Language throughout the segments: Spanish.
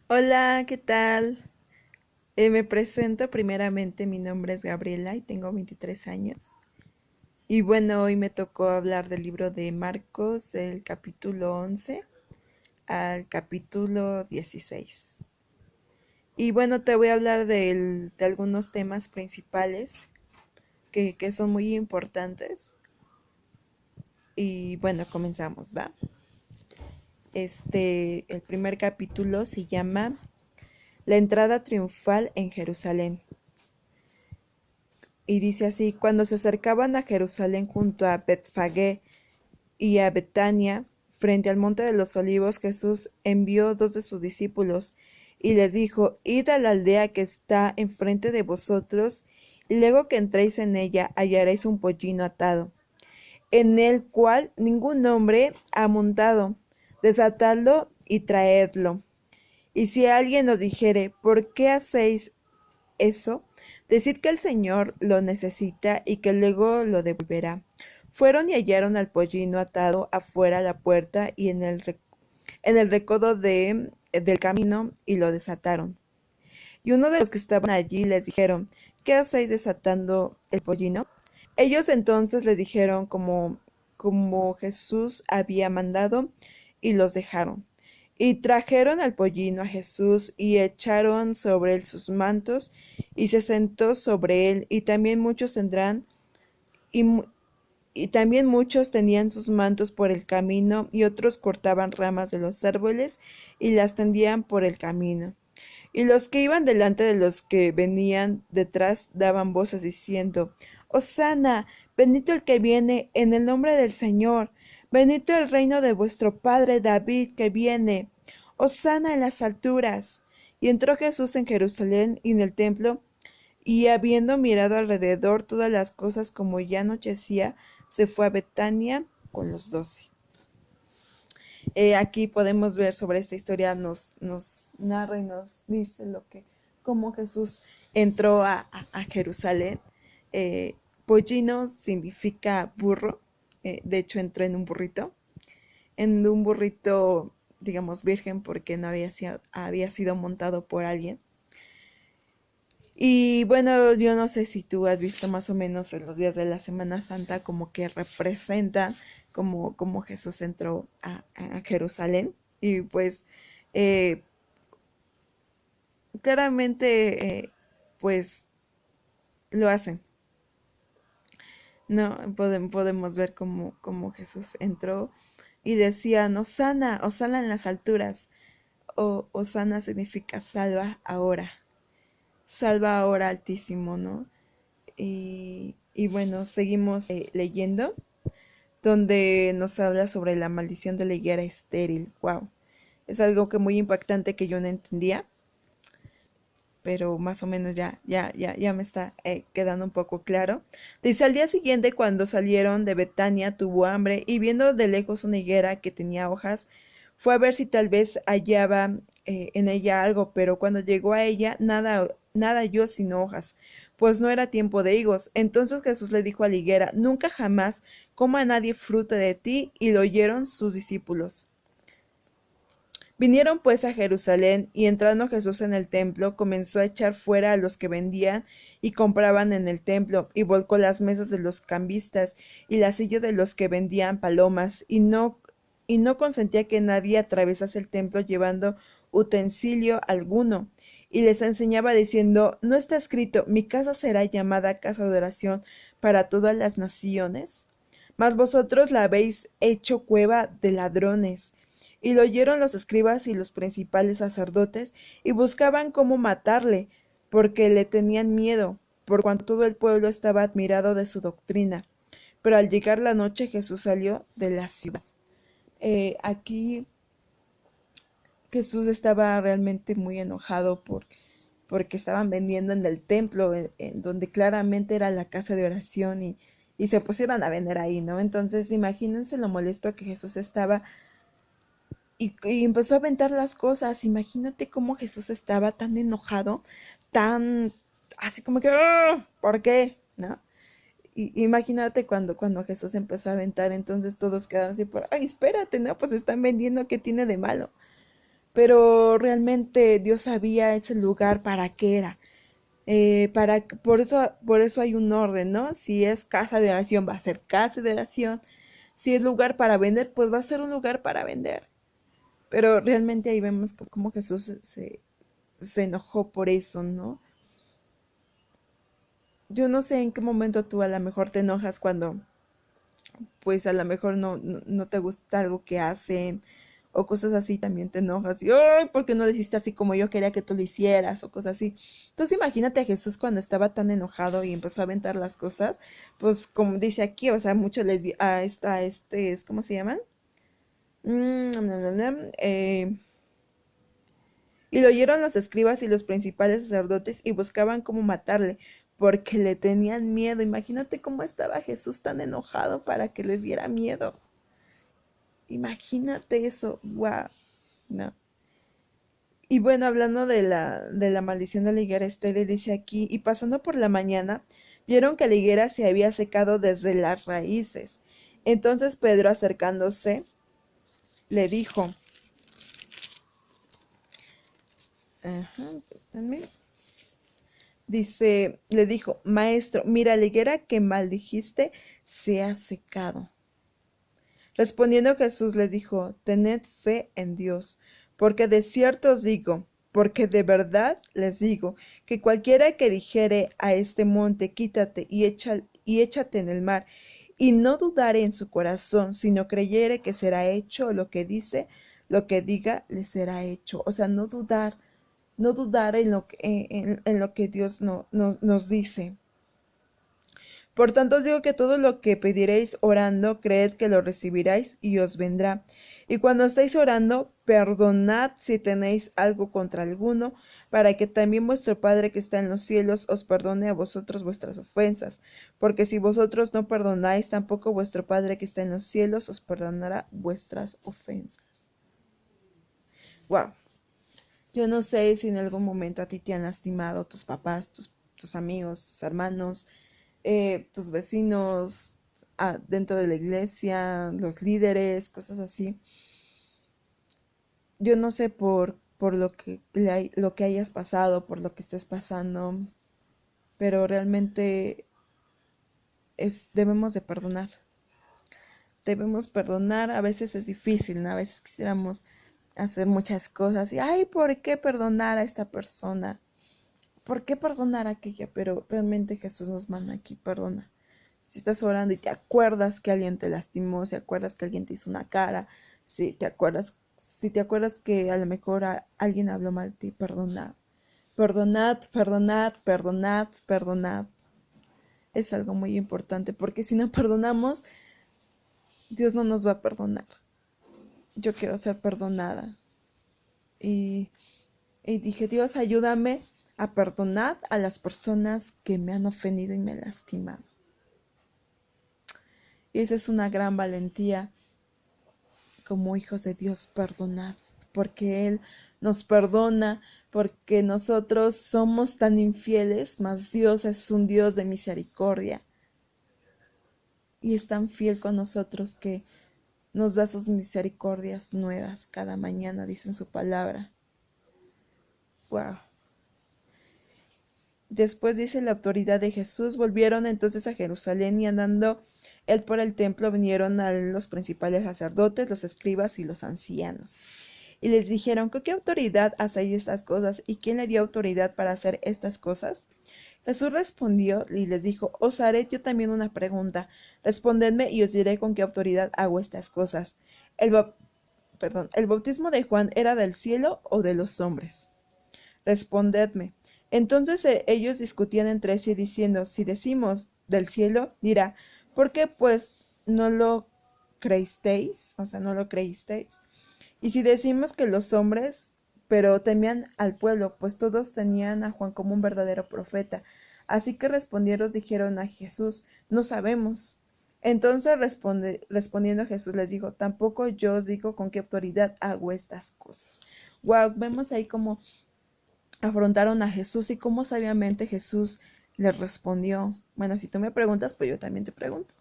Hola, ¿qué tal? Me presento primeramente, mi nombre es Gabriela y tengo 23 años. Y bueno, hoy me tocó hablar del libro de Marcos, del capítulo 11 al capítulo 16. Y bueno, te voy a hablar de algunos temas principales que son muy importantes. Y bueno, comenzamos, ¿va? El primer capítulo se llama La entrada triunfal en Jerusalén. Y dice así: cuando se acercaban a Jerusalén junto a Betfagé y a Betania, frente al monte de los olivos, Jesús envió dos de sus discípulos y les dijo: id a la aldea que está enfrente de vosotros, y luego que entréis en ella hallaréis un pollino atado, en el cual ningún hombre ha montado. Desatadlo y traedlo. Y si alguien os dijere: ¿por qué hacéis eso? Decid que el Señor lo necesita y que luego lo devolverá. Fueron y hallaron al pollino atado afuera a la puerta y en el recodo del camino, y lo desataron. Y uno de los que estaban allí les dijeron: ¿qué hacéis desatando el pollino? Ellos entonces les dijeron como Jesús había mandado, y los dejaron. Y trajeron al pollino a Jesús y echaron sobre él sus mantos, y se sentó sobre él. Y, y también muchos tenían sus mantos por el camino, y otros cortaban ramas de los árboles y las tendían por el camino. Y los que iban delante de los que venían detrás daban voces diciendo: Hosana, bendito el que viene en el nombre del Señor, bendito el reino de vuestro padre David que viene, Hosana en las alturas. Y entró Jesús en Jerusalén y en el templo, y habiendo mirado alrededor todas las cosas, como ya anochecía, se fue a Betania con los 12. Aquí podemos ver sobre esta historia, nos narra y nos dice cómo Jesús entró a Jerusalén. Pollino significa burro, de hecho entró en un burrito, digamos, virgen, porque no había sido montado por alguien. Y bueno, yo no sé si tú has visto más o menos en los días de la Semana Santa como que representan como Jesús entró a Jerusalén. Y pues eh, claramente pues lo hacen. No, podemos ver cómo Jesús entró y decía: Hosana, Hosana en las alturas. O Hosana significa salva ahora Altísimo, ¿no? Y bueno, seguimos leyendo, donde nos habla sobre la maldición de la higuera estéril. Wow, es algo que muy impactante que yo no entendía, pero más o menos ya me está quedando un poco claro. Dice: al día siguiente, cuando salieron de Betania, tuvo hambre, y viendo de lejos una higuera que tenía hojas, fue a ver si tal vez hallaba en ella algo, pero cuando llegó a ella, nada halló sino hojas, pues no era tiempo de higos. Entonces Jesús le dijo a la higuera: nunca jamás coma nadie fruto de ti. Y lo oyeron sus discípulos. Vinieron pues a Jerusalén, y entrando Jesús en el templo, comenzó a echar fuera a los que vendían y compraban en el templo, y volcó las mesas de los cambistas y las sillas de los que vendían palomas, y no consentía que nadie atravesase el templo llevando utensilio alguno. Y les enseñaba diciendo: ¿no está escrito: mi casa será llamada casa de oración para todas las naciones? Mas vosotros la habéis hecho cueva de ladrones. Y lo oyeron los escribas y los principales sacerdotes, y buscaban cómo matarle, porque le tenían miedo, por cuanto todo el pueblo estaba admirado de su doctrina. Pero al llegar la noche, Jesús salió de la ciudad. Aquí Jesús estaba realmente muy enojado porque estaban vendiendo en el templo, en donde claramente era la casa de oración, y se pusieron a vender ahí, ¿no? Entonces imagínense lo molesto que Jesús estaba, y empezó a aventar las cosas. Imagínate cómo Jesús estaba tan enojado, tan así como que: "¡Ah! ¿Por qué?", ¿no? Y imagínate cuando Jesús empezó a aventar, entonces todos quedaron así por: ay, espérate, ¿no? Pues están vendiendo, ¿qué tiene de malo? pero realmente Dios sabía ese lugar para qué era. Por eso hay un orden, ¿no? Si es casa de oración, va a ser casa de oración. Si es lugar para vender, pues va a ser un lugar para vender. Pero realmente ahí vemos cómo Jesús se enojó por eso, ¿no? Yo no sé en qué momento tú a lo mejor te enojas cuando, pues a lo mejor no te gusta algo que hacen o cosas así, también te enojas y, ay, ¿por qué no lo hiciste así como yo quería que tú lo hicieras? O cosas así. Entonces imagínate a Jesús cuando estaba tan enojado y empezó a aventar las cosas, pues como dice aquí, o sea, muchos les di ¿cómo se llaman? Nom, nom, nom, nom, y lo oyeron los escribas y los principales sacerdotes y buscaban cómo matarle, porque le tenían miedo. Imagínate cómo estaba Jesús tan enojado para que les diera miedo. Imagínate eso, wow, no. Y bueno, hablando de la maldición de la higuera, le dice aquí, y pasando por la mañana, vieron que la higuera se había secado desde las raíces. Entonces Pedro, acercándose, le dijo, ajá, espérame. Dice, le dijo, maestro, mira, la higuera que maldijiste se ha secado. Respondiendo Jesús les dijo, tened fe en Dios, porque de cierto os digo, porque de verdad les digo, que cualquiera que dijere a este monte, quítate y échate en el mar, y no dudare en su corazón, sino creyere que será hecho lo que dice, lo que diga, le será hecho. O sea, no dudar en lo que Dios nos dice. Por tanto os digo que todo lo que pediréis orando, creed que lo recibiráis y os vendrá. Y cuando estáis orando, perdonad si tenéis algo contra alguno, para que también vuestro Padre que está en los cielos os perdone a vosotros vuestras ofensas. Porque si vosotros no perdonáis, tampoco vuestro Padre que está en los cielos os perdonará vuestras ofensas. Wow. Yo no sé si en algún momento a ti te han lastimado tus papás, tus amigos, tus hermanos, tus vecinos, dentro de la iglesia, los líderes, cosas así. Yo no sé por lo que hayas pasado, por lo que estés pasando, pero realmente debemos de perdonar. Debemos perdonar, a veces es difícil, ¿no? A veces quisiéramos hacer muchas cosas y, ay, ¿por qué perdonar a esta persona? ¿Por qué perdonar a aquella? Pero realmente Jesús nos manda aquí, perdona. Si estás orando y te acuerdas que alguien te lastimó, si acuerdas que alguien te hizo una cara, si te acuerdas que a lo mejor alguien habló mal de ti, perdona. Perdonad, perdonad, perdonad, perdonad. Es algo muy importante, porque si no perdonamos, Dios no nos va a perdonar. Yo quiero ser perdonada. Y, y dije, Dios, ayúdame a perdonar a las personas que me han ofendido y me han lastimado. Y esa es una gran valentía como hijos de Dios, perdonad, porque Él nos perdona, porque nosotros somos tan infieles, mas Dios es un Dios de misericordia y es tan fiel con nosotros que nos da sus misericordias nuevas cada mañana, dice en su palabra. Wow. Después dice la autoridad de Jesús, volvieron entonces a Jerusalén y andando él por el templo vinieron a los principales sacerdotes, los escribas y los ancianos. Y les dijeron, ¿con qué autoridad hacéis estas cosas? ¿Y quién le dio autoridad para hacer estas cosas? Jesús respondió y les dijo, os haré yo también una pregunta. Respondedme y os diré con qué autoridad hago estas cosas. ¿El bautismo de Juan era del cielo o de los hombres? Respondedme. Entonces ellos discutían entre sí diciendo, si decimos del cielo, dirá, ¿por qué pues no lo creísteis? O sea, no lo creísteis. Y si decimos que los hombres, pero temían al pueblo, pues todos tenían a Juan como un verdadero profeta. Así que respondieron, dijeron a Jesús, no sabemos. Entonces respondiendo Jesús les dijo, tampoco yo os digo con qué autoridad hago estas cosas. Wow, vemos ahí como afrontaron a Jesús y cómo sabiamente Jesús les respondió. Bueno, si tú me preguntas, pues yo también te pregunto.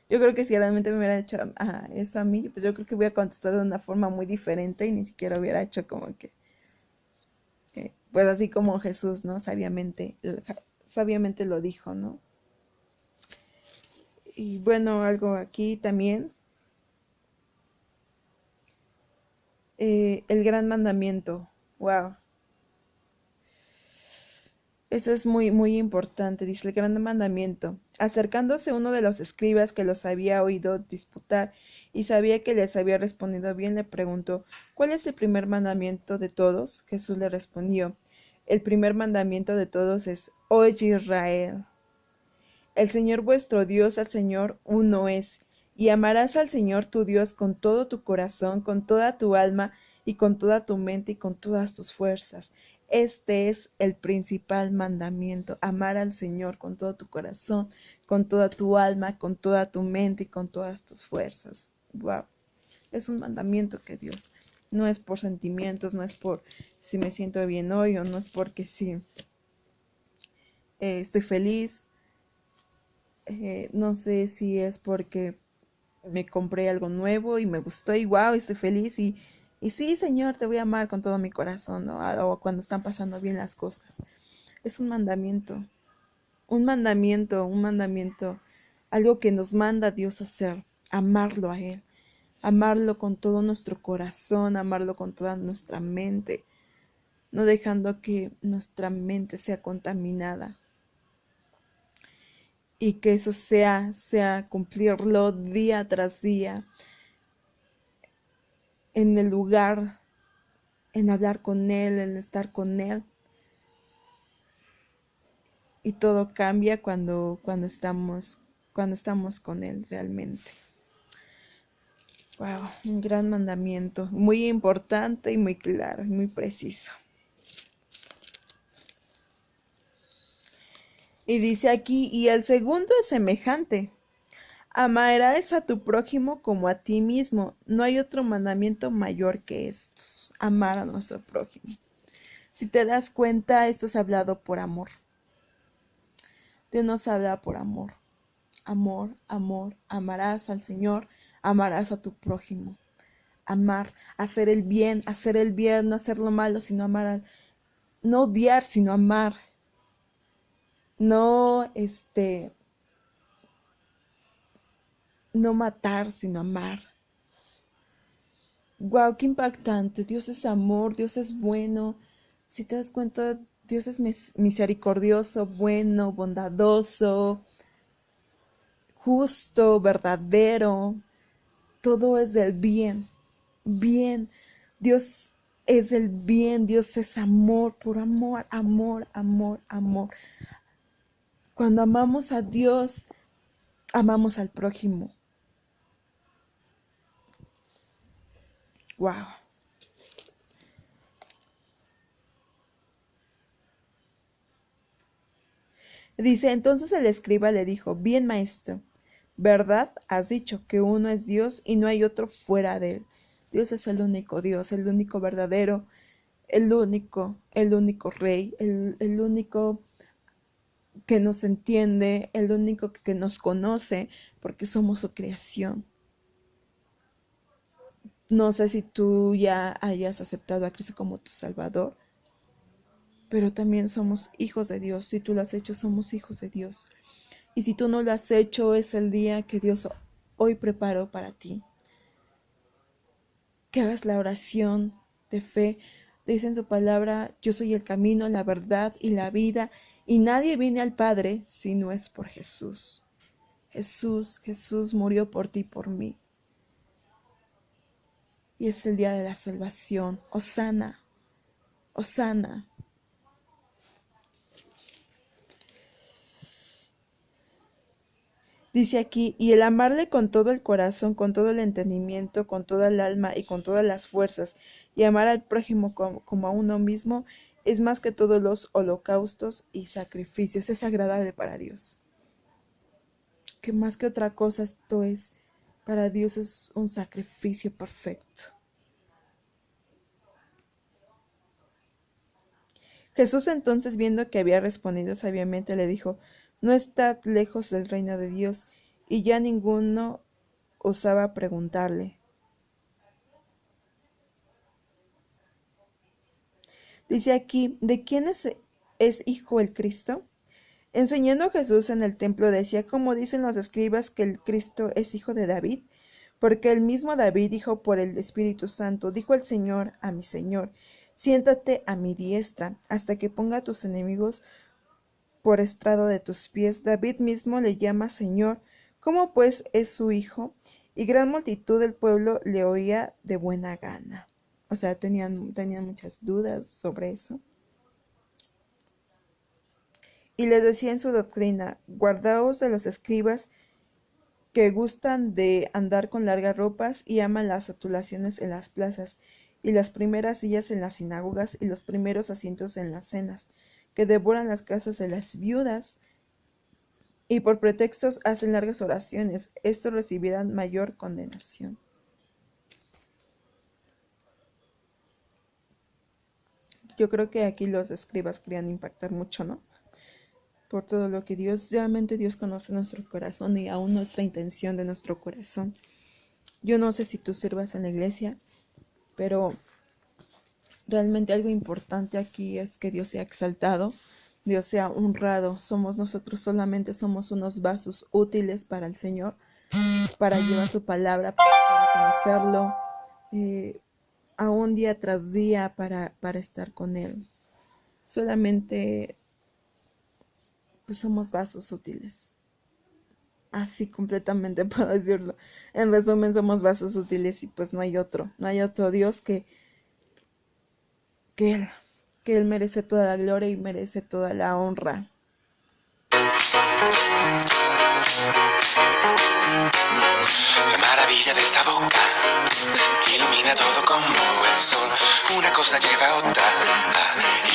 Yo creo que si realmente me hubiera hecho eso a mí, pues yo creo que hubiera contestado de una forma muy diferente y ni siquiera hubiera hecho como que pues así como Jesús, ¿no? Sabiamente lo dijo, ¿no? Y bueno, algo aquí también, el gran mandamiento, wow. Eso es muy, muy importante, dice el gran mandamiento. Acercándose uno de los escribas que los había oído disputar y sabía que les había respondido bien, le preguntó, ¿cuál es el primer mandamiento de todos? Jesús le respondió, el primer mandamiento de todos es, oye Israel, el Señor vuestro Dios, al Señor uno es, y amarás al Señor tu Dios con todo tu corazón, con toda tu alma y con toda tu mente y con todas tus fuerzas. Este es el principal mandamiento, amar al Señor con todo tu corazón, con toda tu alma, con toda tu mente y con todas tus fuerzas. Wow, es un mandamiento que Dios no es por sentimientos, no es por si me siento bien hoy o no es porque si estoy feliz, no sé si es porque me compré algo nuevo y me gustó y wow, estoy feliz y sí, Señor, te voy a amar con todo mi corazón, ¿no? O cuando están pasando bien las cosas. Es un mandamiento, algo que nos manda Dios a hacer, amarlo a Él, amarlo con todo nuestro corazón, amarlo con toda nuestra mente, no dejando que nuestra mente sea contaminada y que eso sea cumplirlo día tras día en el lugar, en hablar con Él, en estar con Él. Y todo cambia cuando estamos con Él realmente. Wow, un gran mandamiento, muy importante y muy claro y muy preciso. Y dice aquí, y el segundo es semejante. Amarás a tu prójimo como a ti mismo. No hay otro mandamiento mayor que estos. Amar a nuestro prójimo. Si te das cuenta, esto es hablado por amor. Dios nos habla por amor. Amor, amor. Amarás al Señor, amarás a tu prójimo. Amar, hacer el bien, no hacer lo malo, sino no odiar, sino amar. No, no matar, sino amar. Wow, qué impactante. Dios es amor, Dios es bueno. Si te das cuenta, Dios es misericordioso, bueno, bondadoso, justo, verdadero. Todo es del bien. Bien. Dios es el bien, Dios es amor, por amor, amor, amor, amor. Cuando amamos a Dios, amamos al prójimo. Wow. Dice, entonces el escriba le dijo, bien maestro, ¿verdad has dicho que uno es Dios y no hay otro fuera de él? Dios es el único Dios, el único verdadero, el único rey, el único que nos entiende, el único que nos conoce, porque somos su creación. No sé si tú ya hayas aceptado a Cristo como tu Salvador, pero también somos hijos de Dios. Si tú lo has hecho, somos hijos de Dios. Y si tú no lo has hecho, es el día que Dios hoy preparó para ti. Que hagas la oración de fe. Dice en su palabra, yo soy el camino, la verdad y la vida, y nadie viene al Padre si no es por Jesús. Jesús murió por ti y por mí. Y es el día de la salvación. Hosana, hosana. Dice aquí, y el amarle con todo el corazón, con todo el entendimiento, con toda el alma y con todas las fuerzas, y amar al prójimo como a uno mismo, es más que todos los holocaustos y sacrificios. Es agradable para Dios. Que más que otra cosa esto es, para Dios es un sacrificio perfecto. Jesús entonces, viendo que había respondido sabiamente, le dijo, no estad lejos del reino de Dios. y ya ninguno osaba preguntarle. Dice aquí, ¿de quién es hijo el Cristo? Enseñando Jesús en el templo decía, como dicen los escribas, que el Cristo es hijo de David, porque el mismo David dijo por el Espíritu Santo, dijo el Señor a mi Señor, siéntate a mi diestra, hasta que ponga a tus enemigos por estrado de tus pies. David mismo le llama Señor, ¿cómo pues es su hijo? Y gran multitud del pueblo le oía de buena gana. O sea, tenían muchas dudas sobre eso. Y les decía en su doctrina, guardaos de los escribas que gustan de andar con largas ropas y aman las satulaciones en las plazas, y las primeras sillas en las sinagogas y los primeros asientos en las cenas, que devoran las casas de las viudas, y por pretextos hacen largas oraciones. Estos recibirán mayor condenación. Yo creo que aquí los escribas querían impactar mucho, ¿no? Por todo lo que realmente Dios conoce nuestro corazón y aún nuestra intención de nuestro corazón. Yo no sé si tú sirvas en la iglesia, pero realmente algo importante aquí es que Dios sea exaltado, Dios sea honrado. Solamente somos unos vasos útiles para el Señor, para llevar su palabra, para conocerlo, aún día tras día para estar con Él. Solamente pues somos vasos útiles. Así completamente puedo decirlo. En resumen, somos vasos útiles y pues no hay otro Dios que Él, que Él merece toda la gloria y merece toda la honra. La maravilla de esa boca ilumina todo como el sol. Una cosa lleva a otra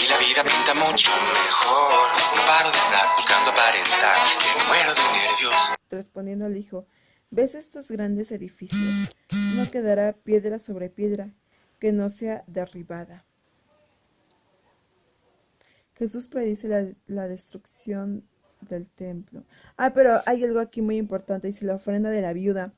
y la vida pinta mucho mejor. No paro de hablar buscando aparentar que muero de nervios. Respondiendo le dijo, ¿ves estos grandes edificios? No quedará piedra sobre piedra que no sea derribada. Jesús predice la destrucción del templo. Pero hay algo aquí muy importante, dice la ofrenda de la viuda.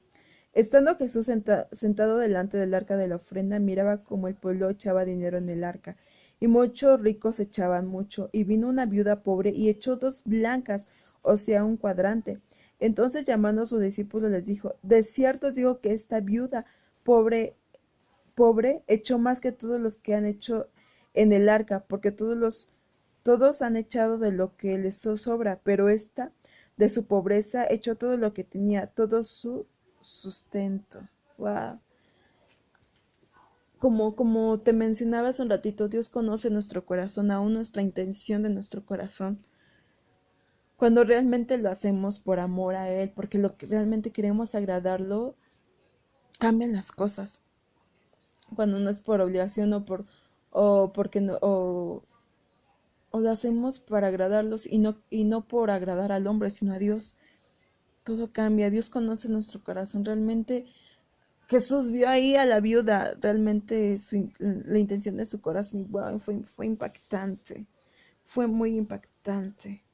Estando Jesús sentado delante del arca de la ofrenda, miraba como el pueblo echaba dinero en el arca, y muchos ricos echaban mucho, y vino una viuda pobre y echó 2 blancas, o sea, un cuadrante. Entonces llamando a sus discípulos les dijo, de cierto os digo que esta viuda pobre echó más que todos los que han hecho en el arca, porque todos han echado de lo que les sobra, pero esta de su pobreza echó todo lo que tenía, todo su sustento. Wow. Como te mencionaba hace un ratito, Dios conoce nuestro corazón, aún nuestra intención de nuestro corazón. Cuando realmente lo hacemos por amor a Él, porque lo que realmente queremos agradarlo, cambian las cosas. Cuando no es por obligación porque no, o lo hacemos para agradarlos y no por agradar al hombre, sino a Dios. Todo cambia, Dios conoce nuestro corazón. Realmente Jesús vio ahí a la viuda, realmente la intención de su corazón, wow, fue impactante, fue muy impactante.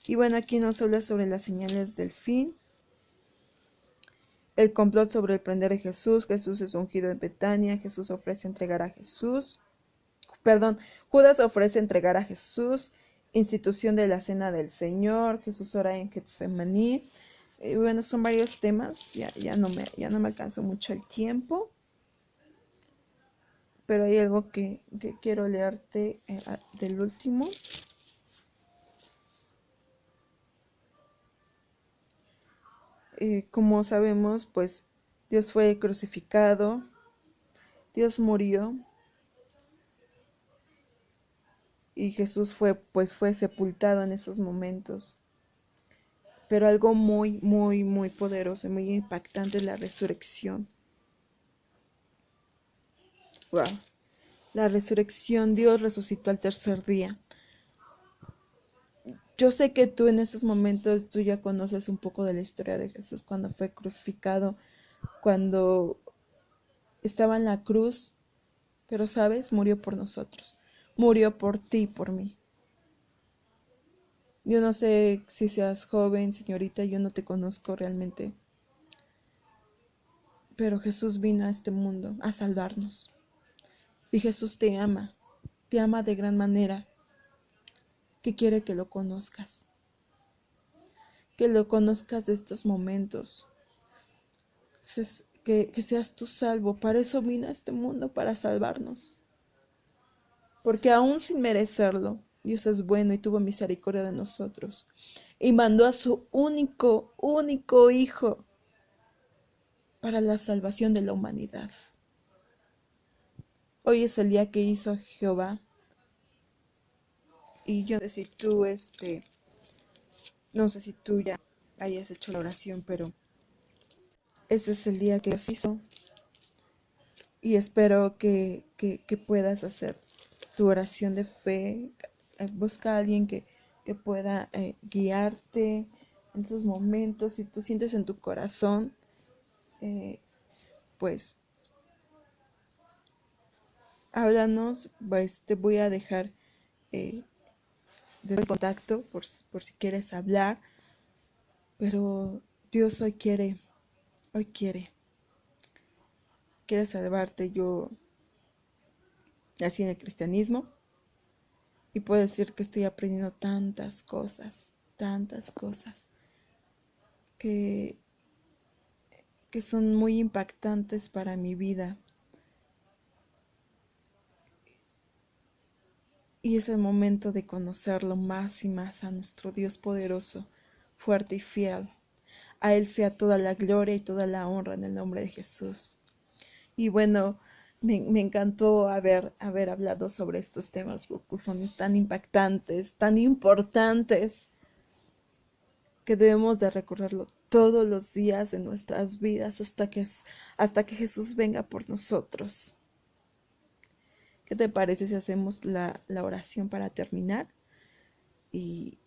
Y bueno, aquí nos habla sobre las señales del fin, el complot sobre el prender de Jesús. Jesús es ungido en Betania, Jesús ofrece entregar a Judas ofrece entregar a Jesús, institución de la cena del Señor, Jesús ora en Getsemaní. Bueno, son varios temas, ya no me alcanzó mucho el tiempo, pero hay algo que quiero leerte del último. Como sabemos, pues Dios fue crucificado, Dios murió y Jesús fue sepultado en esos momentos. Pero algo muy, muy, muy poderoso y muy impactante es la resurrección. Wow. La resurrección, Dios resucitó al tercer día. Yo sé que tú en estos momentos, tú ya conoces un poco de la historia de Jesús cuando fue crucificado, cuando estaba en la cruz, pero sabes, murió por nosotros, murió por ti y por mí. Yo no sé si seas joven, señorita, yo no te conozco realmente, pero Jesús vino a este mundo a salvarnos. Y Jesús te ama de gran manera, que quiere que lo conozcas de estos momentos, que seas tú salvo. Para eso vino a este mundo, para salvarnos. Porque aún sin merecerlo, Dios es bueno y tuvo misericordia de nosotros. Y mandó a su único Hijo para la salvación de la humanidad. Hoy es el día que hizo Jehová. Y yo no sé si tú, no sé si tú ya hayas hecho la oración, pero este es el día que Dios hizo. Y espero que puedas hacer tu oración de fe. Busca a alguien que pueda guiarte en esos momentos. Si tú sientes en tu corazón, pues háblanos. Pues te voy a dejar de contacto por si quieres hablar. Pero Dios hoy quiere salvarte. Yo nací en el cristianismo y puedo decir que estoy aprendiendo tantas cosas que son muy impactantes para mi vida. Y es el momento de conocerlo más y más a nuestro Dios poderoso, fuerte y fiel. A Él sea toda la gloria y toda la honra en el nombre de Jesús. Y bueno, me encantó haber hablado sobre estos temas porque son tan impactantes, tan importantes, que debemos de recordarlo todos los días de nuestras vidas hasta que Jesús venga por nosotros. ¿Qué te parece si hacemos la oración para terminar? Y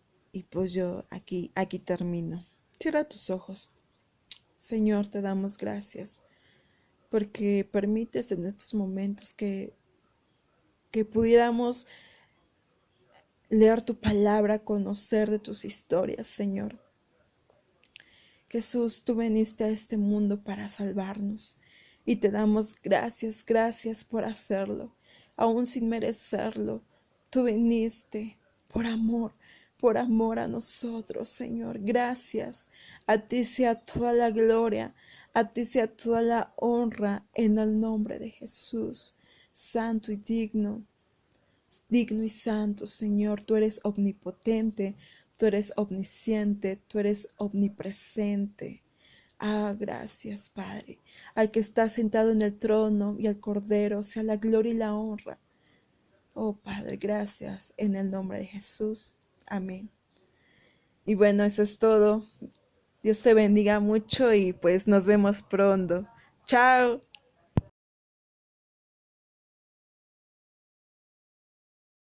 pues yo aquí termino. Cierra tus ojos. Señor, te damos gracias porque permites en estos momentos que pudiéramos leer tu palabra, conocer de tus historias, Señor. Jesús, tú viniste a este mundo para salvarnos y te damos gracias por hacerlo, aún sin merecerlo. Tú viniste por amor a nosotros, Señor. Gracias. A ti sea toda la gloria, a ti sea toda la honra en el nombre de Jesús, santo y digno y santo, Señor. Tú eres omnipotente, tú eres omnisciente, tú eres omnipresente. Gracias, Padre. Al que está sentado en el trono y al Cordero sea la gloria y la honra. Oh, Padre, gracias en el nombre de Jesús. Amén. Y bueno, eso es todo. Dios te bendiga mucho y pues nos vemos pronto. Chao.